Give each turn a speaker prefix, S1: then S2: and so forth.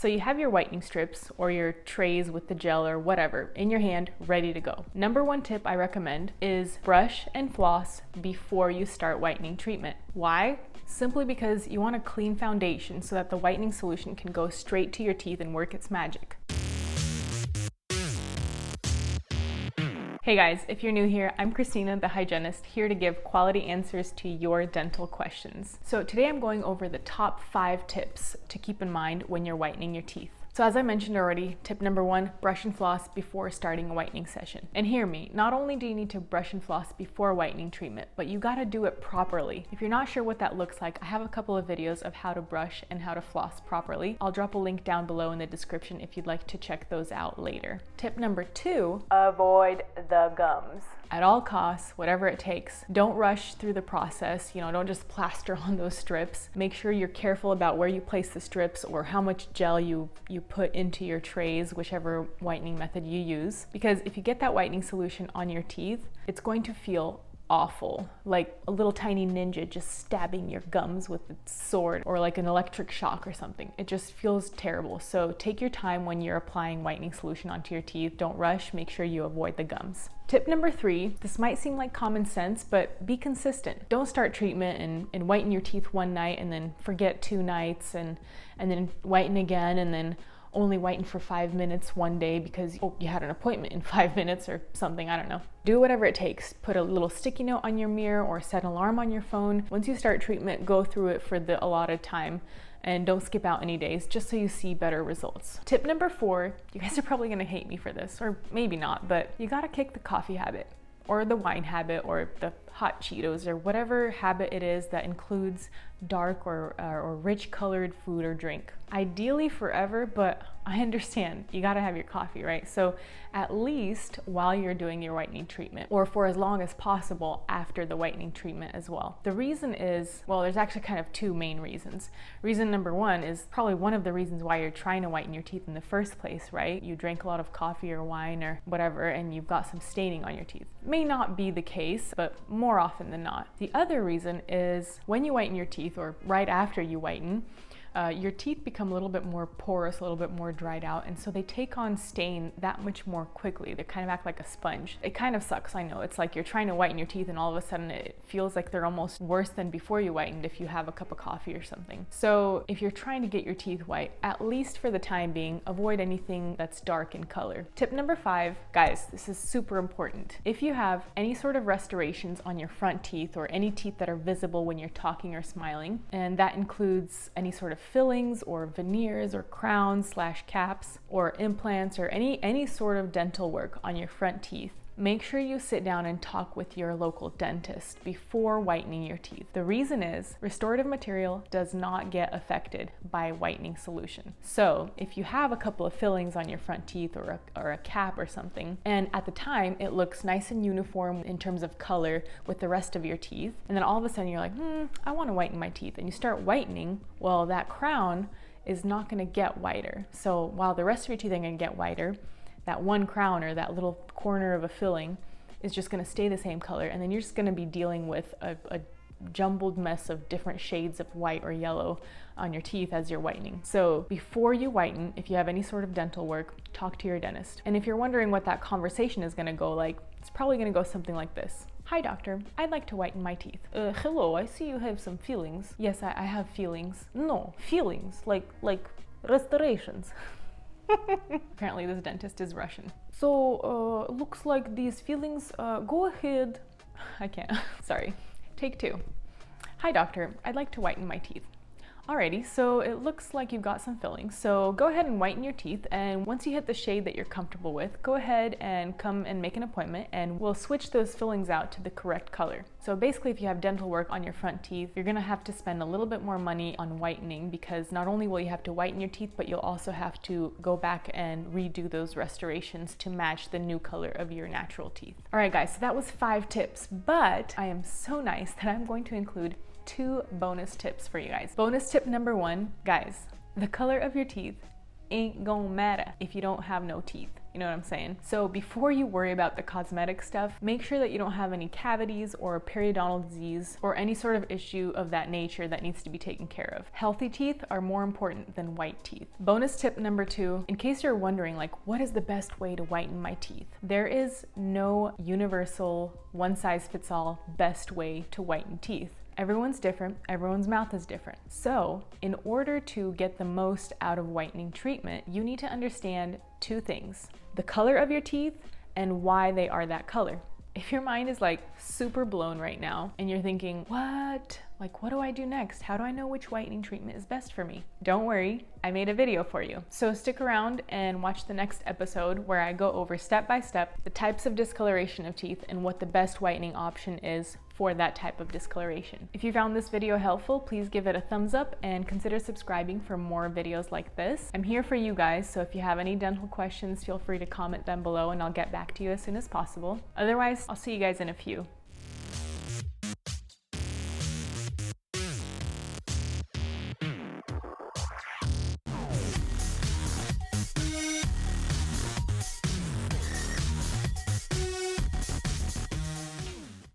S1: So you have your whitening strips or your trays with the gel or whatever in your hand, ready to go. Number one tip I recommend is brush and floss before you start whitening treatment. Why? Simply because you want a clean foundation so that the whitening solution can go straight to your teeth and work its magic. Hey guys, if you're new here, I'm Christina, the hygienist, here to give quality answers to your dental questions. So today I'm going over the top 5 tips to keep in mind when you're whitening your teeth. So as I mentioned already, tip number 1, brush and floss before starting a whitening session. And hear me, not only do you need to brush and floss before whitening treatment, but you gotta do it properly. If you're not sure what that looks like, I have a couple of videos of how to brush and how to floss properly. I'll drop a link down below in the description if you'd like to check those out later. Tip number 2, avoid the gums. At all costs, whatever it takes, don't rush through the process. Don't just plaster on those strips. Make sure you're careful about where you place the strips or how much gel you put into your trays, whichever whitening method you use. Because if you get that whitening solution on your teeth, it's going to feel awful, like a little tiny ninja just stabbing your gums with its sword, or like an electric shock or something. It just feels terrible. So take your time when you're applying whitening solution onto your teeth. Don't rush, make sure you avoid the gums. Tip number 3, this might seem like common sense, but be consistent. Don't start treatment and whiten your teeth one night and then forget 2 nights and then whiten again and then only whiten for 5 minutes one day because you had an appointment in 5 minutes or something, I don't know. Do whatever it takes. Put a little sticky note on your mirror or set an alarm on your phone. Once you start treatment, go through it for the allotted time and don't skip out any days just so you see better results. Tip number 4, you guys are probably gonna hate me for this, or maybe not, but you gotta kick the coffee habit or the wine habit or the hot Cheetos or whatever habit it is that includes dark or rich colored food or drink. Ideally forever, but I understand you gotta have your coffee, right? So at least while you're doing your whitening treatment, or for as long as possible after the whitening treatment as well. The reason is, well, there's actually kind of 2 main reasons. Reason number 1 is probably one of the reasons why you're trying to whiten your teeth in the first place, right? You drank a lot of coffee or wine or whatever and you've got some staining on your teeth. May not be the case, but more often than not. The other reason is when you whiten your teeth, or right after you whiten, your teeth become a little bit more porous, a little bit more dried out, and so they take on stain that much more quickly. They kind of act like a sponge. It kind of sucks, I know. It's like you're trying to whiten your teeth and all of a sudden it feels like they're almost worse than before you whitened if you have a cup of coffee or something. So if you're trying to get your teeth white, at least for the time being, avoid anything that's dark in color. Tip number 5, guys, this is super important. If you have any sort of restorations on your front teeth or any teeth that are visible when you're talking or smiling, and that includes any sort of fillings or veneers or crowns / caps or implants or any sort of dental work on your front teeth, make sure you sit down and talk with your local dentist before whitening your teeth. The reason is restorative material does not get affected by whitening solution. So if you have a couple of fillings on your front teeth or a cap or something, and at the time it looks nice and uniform in terms of color with the rest of your teeth, and then all of a sudden you're like, I want to whiten my teeth, and you start whitening, well, that crown is not going to get whiter. So while the rest of your teeth are going to get whiter, that one crown or that little corner of a filling is just going to stay the same color, and then you're just going to be dealing with a jumbled mess of different shades of white or yellow on your teeth as you're whitening. So before you whiten, if you have any sort of dental work, talk to your dentist. And if you're wondering what that conversation is going to go like, it's probably going to go something like this. Hi doctor, I'd like to whiten my teeth. Hello, I see you have some feelings. Yes, I have feelings. No, feelings, like restorations. Apparently this dentist is Russian. So, looks like these feelings, go ahead. I can't, sorry. Take 2. Hi doctor, I'd like to whiten my teeth. Alrighty, so it looks like you've got some fillings. So go ahead and whiten your teeth, and once you hit the shade that you're comfortable with, go ahead and come and make an appointment and we'll switch those fillings out to the correct color. So basically if you have dental work on your front teeth, you're gonna have to spend a little bit more money on whitening, because not only will you have to whiten your teeth, but you'll also have to go back and redo those restorations to match the new color of your natural teeth. Alright guys, so that was 5 tips, but I am so nice that I'm going to include 2 bonus tips for you guys. Bonus tip number 1, guys, the color of your teeth ain't gonna matter if you don't have no teeth. You know what I'm saying? So before you worry about the cosmetic stuff, make sure that you don't have any cavities or periodontal disease or any sort of issue of that nature that needs to be taken care of. Healthy teeth are more important than white teeth. Bonus tip number 2, in case you're wondering like, what is the best way to whiten my teeth? There is no universal one-size-fits-all best way to whiten teeth. Everyone's different, everyone's mouth is different. So, in order to get the most out of whitening treatment, you need to understand 2 things: the color of your teeth and why they are that color. If your mind is like super blown right now and you're thinking, what? Like, what do I do next? How do I know which whitening treatment is best for me? Don't worry, I made a video for you. So stick around and watch the next episode where I go over step by step the types of discoloration of teeth and what the best whitening option is for that type of discoloration. If you found this video helpful, please give it a thumbs up and consider subscribing for more videos like this. I'm here for you guys, so if you have any dental questions, feel free to comment them below and I'll get back to you as soon as possible. Otherwise, I'll see you guys in a few.